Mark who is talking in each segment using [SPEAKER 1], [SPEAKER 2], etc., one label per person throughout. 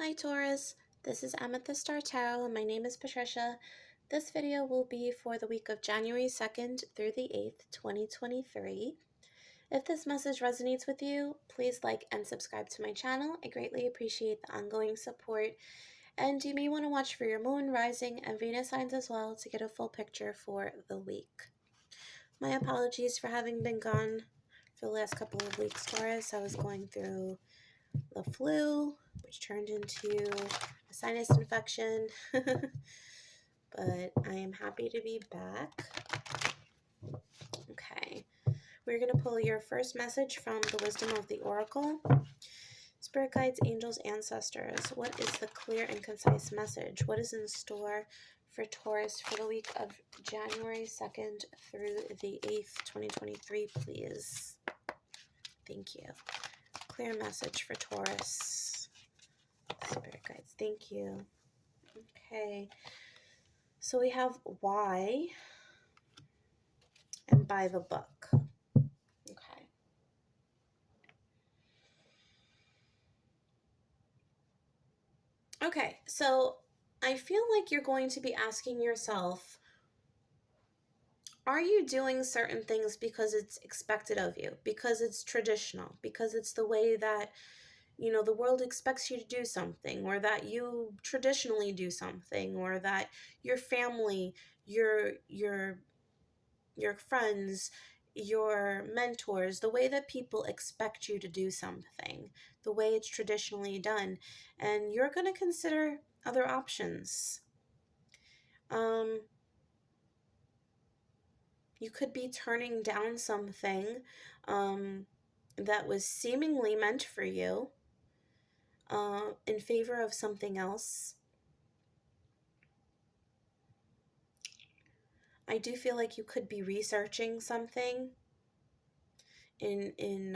[SPEAKER 1] Hi Taurus, this is Amethyst Star Tarot and my name is Patricia. This video will be for the week of January 2nd through the 8th, 2023. If this message resonates with you, please like and subscribe to my channel. I greatly appreciate the ongoing support. And you may want to watch for your moon, rising, and Venus signs as well to get a full picture for the week. My apologies for having been gone for the last couple of weeks, Taurus. I was going through the flu, which turned into a sinus infection, but I am happy to be back. Okay, we're going to pull your first message from the Wisdom of the Oracle. Spirit guides, angels, ancestors, what is the clear and concise message? What is in store for Taurus for the week of January 2nd through the 8th, 2023, please? Thank you. Clear message for Taurus. Spirit guides, thank you. Okay, so we have why and by the book. Okay. Okay, so I feel like you're going to be asking yourself, are you doing certain things because it's expected of you, because it's traditional, because it's the way that, you know, the world expects you to do something, or that you traditionally do something, or that your family, your friends, your mentors, the way that people expect you to do something, the way it's traditionally done, and you're going to consider other options. You could be turning down something that was seemingly meant for you in favor of something else. I do feel like you could be researching something in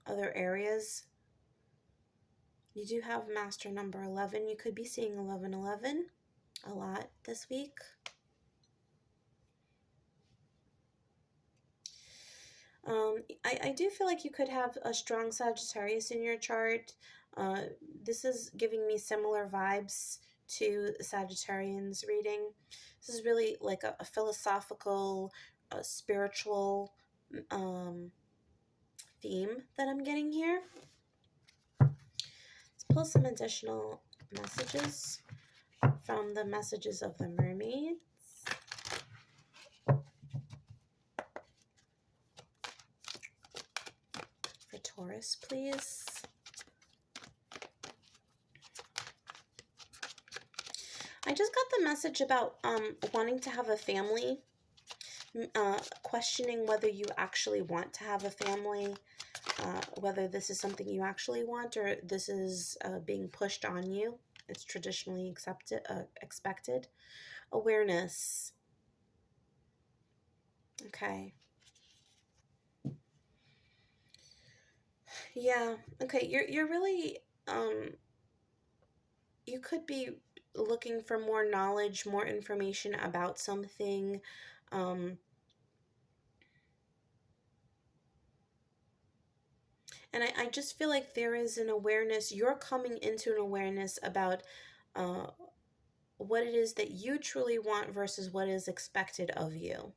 [SPEAKER 1] other areas. You do have master number 11. You could be seeing 1111 a lot this week. I do feel like you could have a strong Sagittarius in your chart. This is giving me similar vibes to Sagittarian's reading. This is really like a philosophical, spiritual theme that I'm getting here. Let's pull some additional messages from the messages of the mermaids. For Taurus, please. I just got the message about wanting to have a family, questioning whether you actually want to have a family, whether this is something you actually want or this is being pushed on you. It's traditionally expected. Awareness. Okay. Yeah. Okay. You're really you could be looking for more knowledge, more information about something. And I just feel like there is an awareness. You're coming into an awareness about what it is that you truly want versus what is expected of you.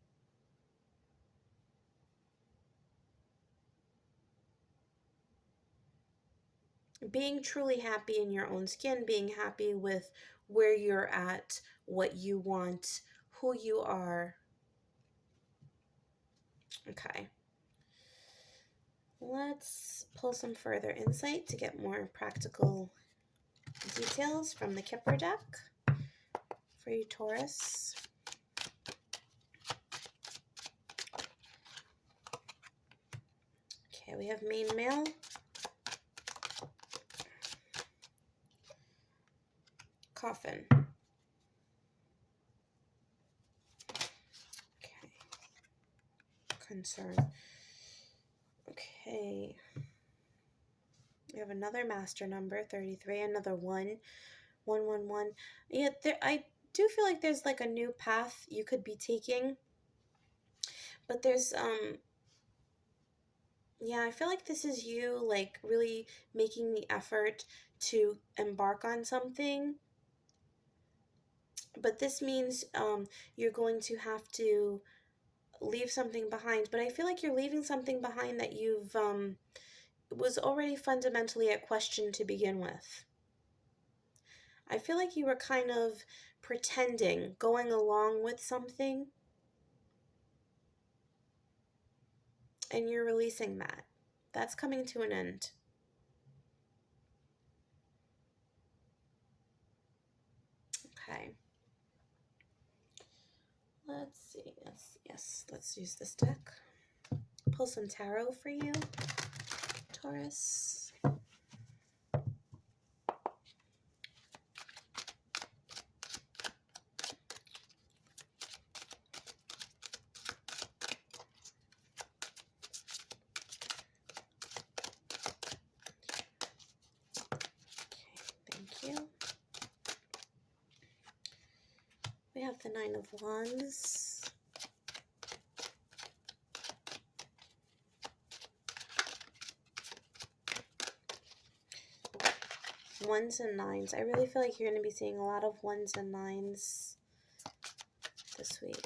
[SPEAKER 1] Being truly happy in your own skin, being happy with where you're at, what you want, who you are. Okay. Let's pull some further insight to get more practical details from the Kipper deck for you, Taurus. Okay, we have main male. Coffin. Okay. Concern. Okay. We have another master number, 33, another 111. Yeah, I do feel like there's like a new path you could be taking. But there's Yeah, I feel like this is you like really making the effort to embark on something, but this means you're going to have to leave something behind. But I feel like you're leaving something behind that you've was already fundamentally at question to begin with. I feel like you were kind of pretending, going along with something, and you're releasing that. That's coming to an end. Okay. Let's see. Yes, let's use this deck. Pull some tarot for you, Taurus. Thank you. We have the Nine of Wands. Ones and nines. I really feel like you're going to be seeing a lot of ones and nines this week.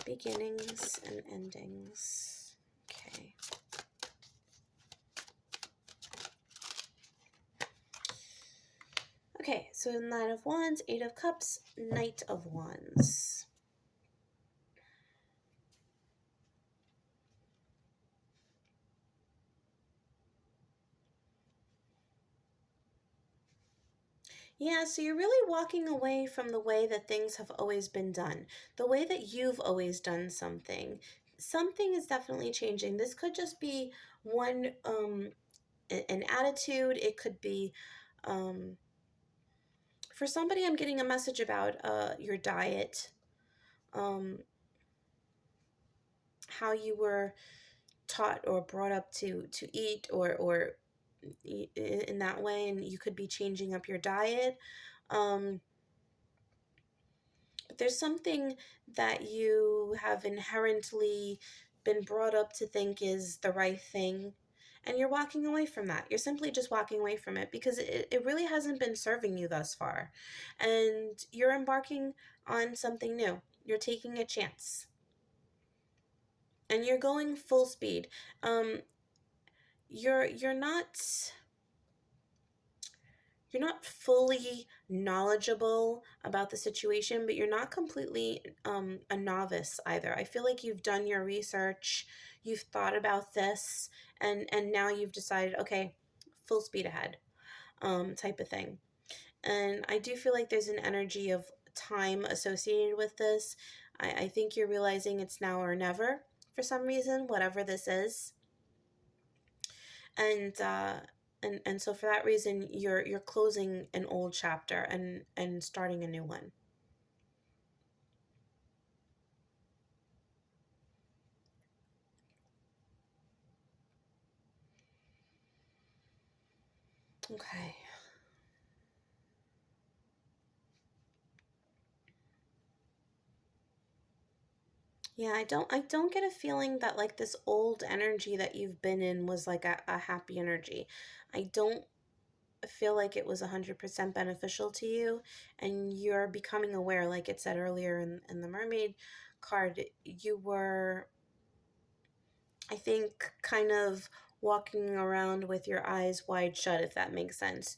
[SPEAKER 1] Beginnings and endings. Okay. Okay, so Nine of Wands, Eight of Cups, Knight of Wands. Yeah, so you're really walking away from the way that things have always been done, the way that you've always done something. Something is definitely changing. This could just be one, an attitude. It could be, um, for somebody, I'm getting a message about your diet, um, how you were taught or brought up to eat or in that way, and you could be changing up your diet. Um, but there's something that you have inherently been brought up to think is the right thing, and you're walking away from that. You're simply just walking away from it because it really hasn't been serving you thus far. And you're embarking on something new. You're taking a chance. And you're going full speed. Um, you're not you're not fully knowledgeable about the situation, but you're not completely a novice either. I feel like you've done your research, you've thought about this, and now you've decided, okay, full speed ahead, type of thing. And I do feel like there's an energy of time associated with this. I think you're realizing it's now or never for some reason, whatever this is. And so for that reason you're closing an old chapter and starting a new one. Okay. Yeah, I don't get a feeling that like this old energy that you've been in was like a happy energy. I don't feel like it was 100% beneficial to you, and you're becoming aware, like it said earlier in the mermaid card. You were, I think, kind of walking around with your eyes wide shut, if that makes sense.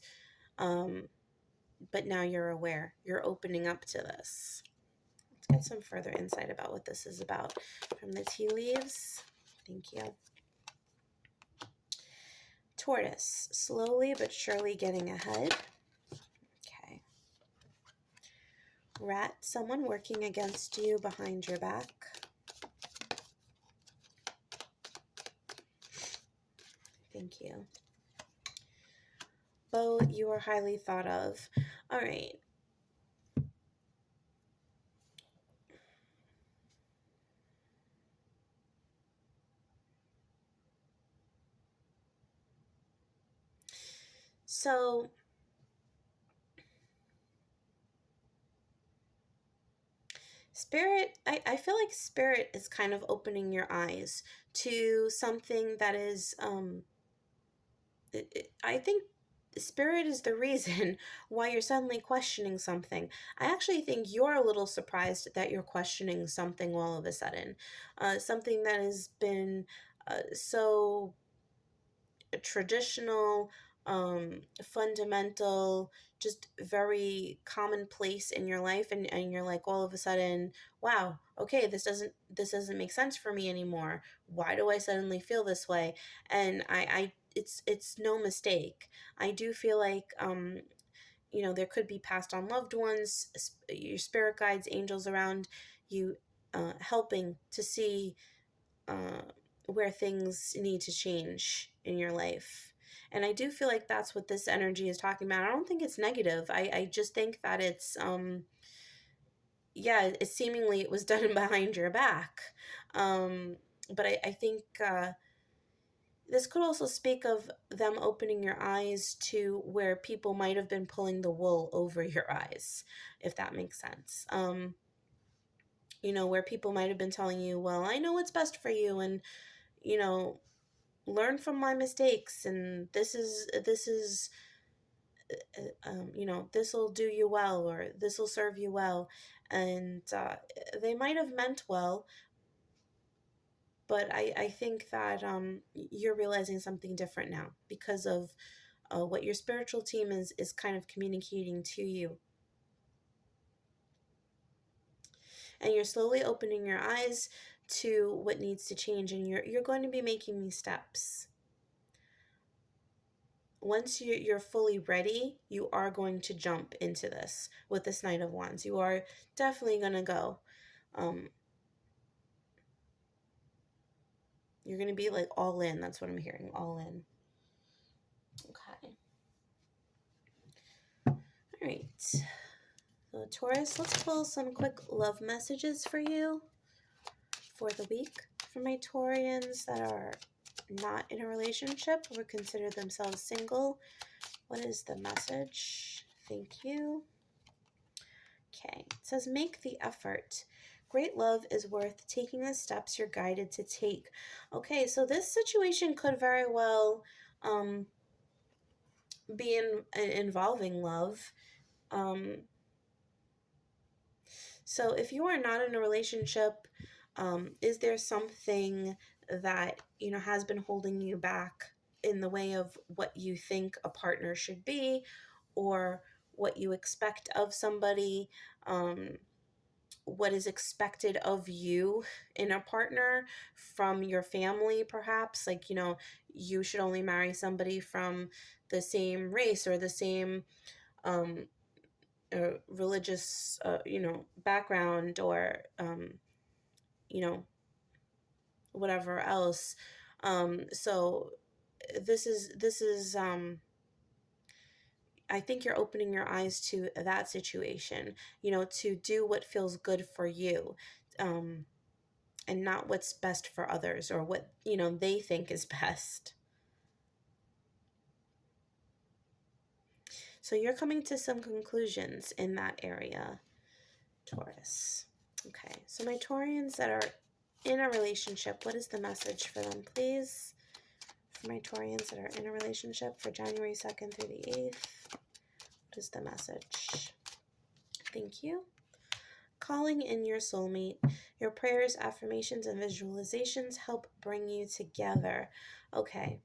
[SPEAKER 1] Um, but now you're aware. You're opening up to this. Let's get some further insight about what this is about from the tea leaves. Thank you. Tortoise, slowly but surely getting ahead. Okay. Rat, someone working against you behind your back. Thank you. Bo, you are highly thought of. All right. So Spirit, I feel like Spirit is kind of opening your eyes to something that is, I think Spirit is the reason why you're suddenly questioning something. I actually think you're a little surprised that you're questioning something all of a sudden. Something that has been so traditional, fundamental, just very commonplace in your life, and you're like all of a sudden, wow, okay, this doesn't make sense for me anymore. Why do I suddenly feel this way? And I it's no mistake. I do feel like there could be passed on loved ones, your spirit guides, angels around you, helping to see uh, where things need to change in your life. And I do feel like that's what this energy is talking about. I don't think it's negative. I just think that it's, yeah, it seemingly it was done behind your back. But I think this could also speak of them opening your eyes to where people might have been pulling the wool over your eyes, if that makes sense. Where people might have been telling you, well, I know what's best for you, and, you know, learn from my mistakes, and this is this will do you well, or this will serve you well. And they might have meant well, but I think that you're realizing something different now because of what your spiritual team is kind of communicating to you. And you're slowly opening your eyes to what needs to change, and you're going to be making these steps. Once you're fully ready, you are going to jump into this with this Knight of Wands. You are definitely going to go. You're going to be like all in. That's what I'm hearing. All in. Okay. All right. So, Taurus, let's pull some quick love messages for you for the week. For my Taurians that are not in a relationship or consider themselves single, what is the message? Thank you. Okay, it says, make the effort. Great love is worth taking the steps you're guided to take. Okay, so this situation could very well be involving love. So if you are not in a relationship, is there something that, has been holding you back in the way of what you think a partner should be, or what you expect of somebody? What is expected of you in a partner from your family, perhaps? Like, you should only marry somebody from the same race or the same religious, background, or, you know, whatever else. So this is I think you're opening your eyes to that situation, to do what feels good for you, and not what's best for others, or what, they think is best. So you're coming to some conclusions in that area, Taurus. Okay, so my Taurians that are in a relationship, what is the message for them, please? For my Taurians that are in a relationship for January 2nd through the 8th, what is the message? Thank you. Calling in your soulmate. Your prayers, affirmations, and visualizations help bring you together. Okay.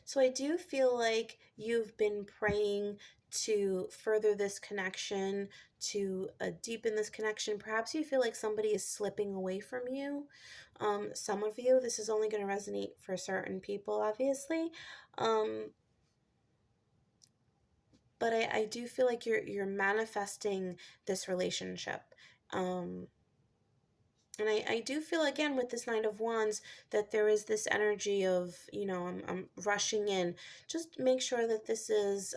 [SPEAKER 1] So I do feel like you've been praying to further this connection, to deepen this connection. Perhaps you feel like somebody is slipping away from you. Some of you, this is only going to resonate for certain people, obviously. But I do feel like you're manifesting this relationship. And I do feel, again, with this Knight of Wands, that there is this energy of, I'm rushing in. Just make sure that this is,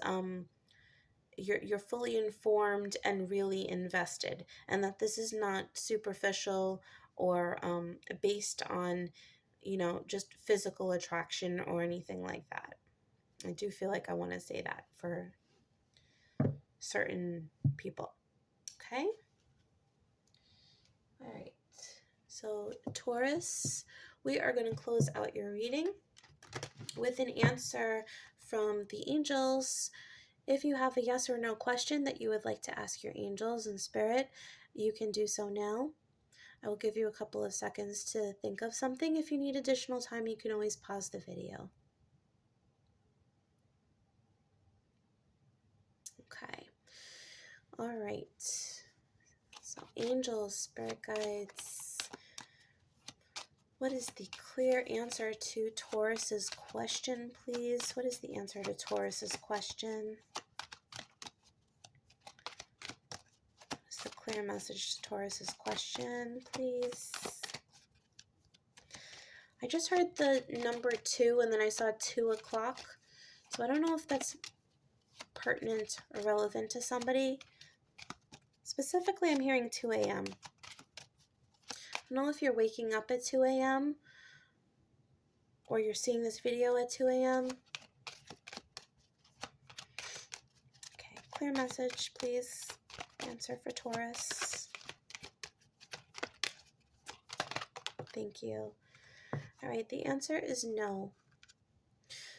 [SPEAKER 1] you're fully informed and really invested, and that this is not superficial or based on, just physical attraction or anything like that. I do feel like I want to say that for certain people. okay? All right. So Taurus, we are going to close out your reading with an answer from the angels. If you have a yes or no question that you would like to ask your angels and spirit, you can do so now. I will give you a couple of seconds to think of something. If you need additional time, you can always pause the video. Okay. All right. So angels, spirit guides, what is the clear answer to Taurus's question, please? What is the answer to Taurus's question? What's the clear message to Taurus's question, please? I just heard the number 2 and then I saw 2 o'clock. So I don't know if that's pertinent or relevant to somebody. Specifically, I'm hearing 2 a.m. I don't know if you're waking up at 2 a.m. or you're seeing this video at 2 a.m. Okay, clear message, please. Answer for Taurus. Thank you. All right, the answer is no.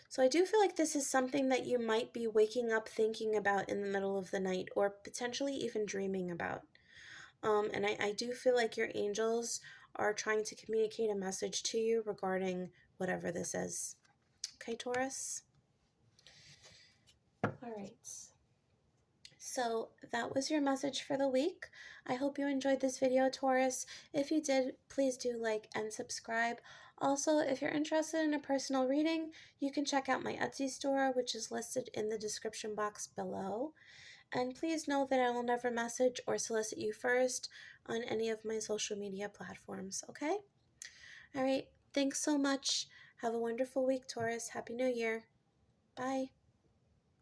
[SPEAKER 1] So I do feel like this is something that you might be waking up thinking about in the middle of the night or potentially even dreaming about. And I do feel like your angels are trying to communicate a message to you regarding whatever this is. Okay, Taurus? All right. So that was your message for the week. I hope you enjoyed this video, Taurus. If you did, please do like and subscribe. Also, if you're interested in a personal reading, you can check out my Etsy store, which is listed in the description box below. And please know that I will never message or solicit you first on any of my social media platforms, okay? All right, thanks so much. Have a wonderful week, Taurus. Happy New Year. Bye.